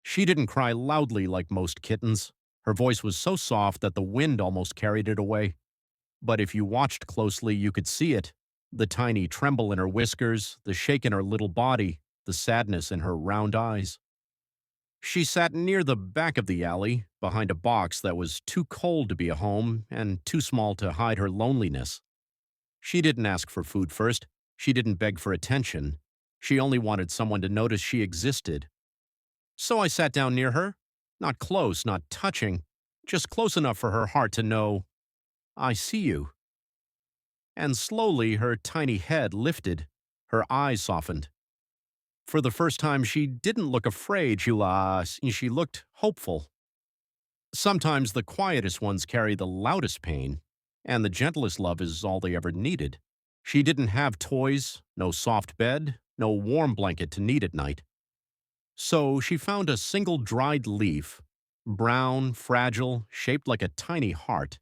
She didn't cry loudly like most kittens. Her voice was so soft that the wind almost carried it away. But if you watched closely, you could see it. The tiny tremble in her whiskers, the shake in her little body, the sadness in her round eyes. She sat near the back of the alley, behind a box that was too cold to be a home and too small to hide her loneliness. She didn't ask for food first. She didn't beg for attention. She only wanted someone to notice she existed. So I sat down near her, not close, not touching, just close enough for her heart to know, I see you. And slowly her tiny head lifted, her eyes softened. For the first time, she didn't look afraid, she looked hopeful. Sometimes the quietest ones carry the loudest pain, and the gentlest love is all they ever needed. She didn't have toys, no soft bed, no warm blanket to need at night. So she found a single dried leaf, brown, fragile, shaped like a tiny heart,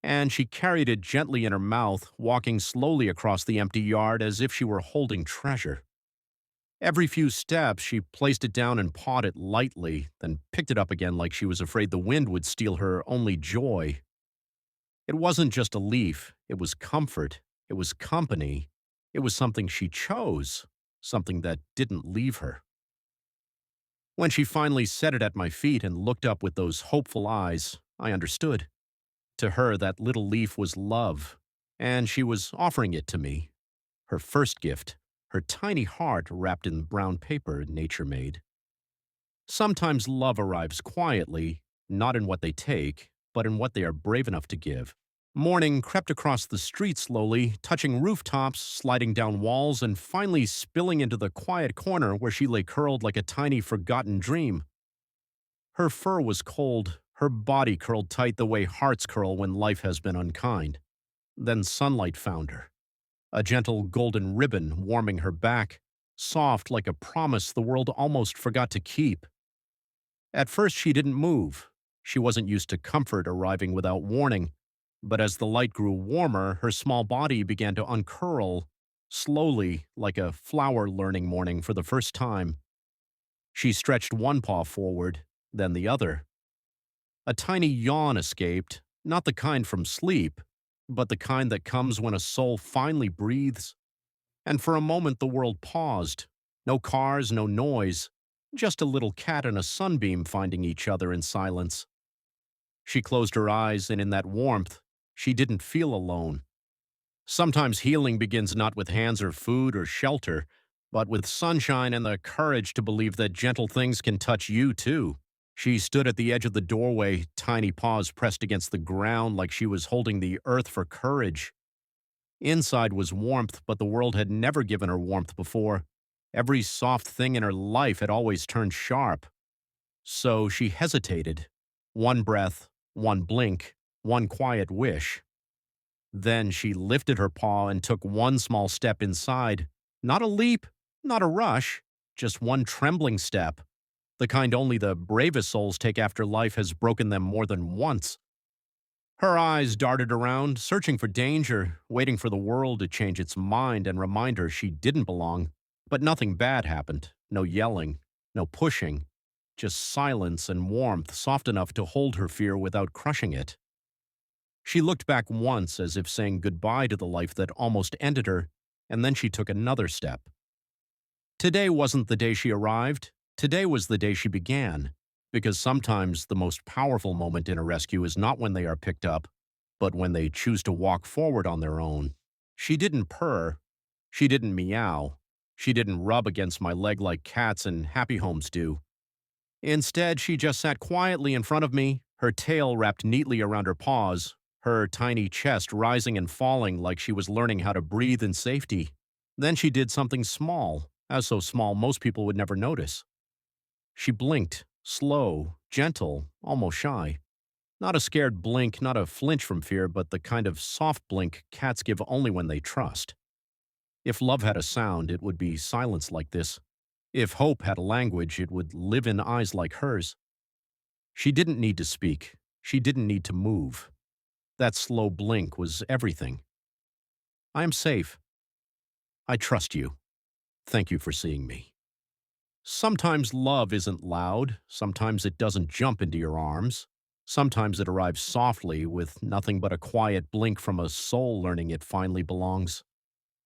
and she carried it gently in her mouth, walking slowly across the empty yard as if she were holding treasure. Every few steps, she placed it down and pawed it lightly, then picked it up again like she was afraid the wind would steal her only joy. It wasn't just a leaf, it was comfort, it was company, it was something she chose, something that didn't leave her. When she finally set it at my feet and looked up with those hopeful eyes, I understood. To her, that little leaf was love, and she was offering it to me, her first gift, her tiny heart wrapped in brown paper nature made. Sometimes love arrives quietly, not in what they take, but in what they are brave enough to give. Morning crept across the street slowly, touching rooftops, sliding down walls, and finally spilling into the quiet corner where she lay curled like a tiny forgotten dream. Her fur was cold, her body curled tight the way hearts curl when life has been unkind. Then sunlight found her, a gentle golden ribbon warming her back, soft like a promise the world almost forgot to keep. At first she didn't move. She wasn't used to comfort arriving without warning, but as the light grew warmer, her small body began to uncurl, slowly, like a flower learning morning for the first time. She stretched one paw forward, then the other. A tiny yawn escaped, not the kind from sleep, but the kind that comes when a soul finally breathes. And for a moment the world paused. No cars, no noise, just a little cat and a sunbeam finding each other in silence. She closed her eyes, and in that warmth, she didn't feel alone. Sometimes healing begins not with hands or food or shelter, but with sunshine and the courage to believe that gentle things can touch you too. She stood at the edge of the doorway, tiny paws pressed against the ground like she was holding the earth for courage. Inside was warmth, but the world had never given her warmth before. Every soft thing in her life had always turned sharp. So she hesitated. One breath, one blink, one quiet wish. Then she lifted her paw and took one small step inside. Not a leap, not a rush, just one trembling step. The kind only the bravest souls take after life has broken them more than once. Her eyes darted around, searching for danger, waiting for the world to change its mind and remind her she didn't belong. But nothing bad happened. No yelling, no pushing, just silence and warmth soft enough to hold her fear without crushing it. She looked back once as if saying goodbye to the life that almost ended her, and then she took another step. Today wasn't the day she arrived. Today was the day she began. Because sometimes the most powerful moment in a rescue is not when they are picked up, but when they choose to walk forward on their own. She didn't purr. She didn't meow. She didn't rub against my leg like cats in happy homes do. Instead, she just sat quietly in front of me, her tail wrapped neatly around her paws, her tiny chest rising and falling like she was learning how to breathe in safety. Then she did something small, as so small most people would never notice. She blinked, slow, gentle, almost shy. Not a scared blink, not a flinch from fear, but the kind of soft blink cats give only when they trust. If love had a sound, it would be silence like this. If hope had a language, it would live in eyes like hers. She didn't need to speak. She didn't need to move. That slow blink was everything. I am safe. I trust you. Thank you for seeing me. Sometimes love isn't loud, sometimes it doesn't jump into your arms. Sometimes it arrives softly with nothing but a quiet blink from a soul learning it finally belongs.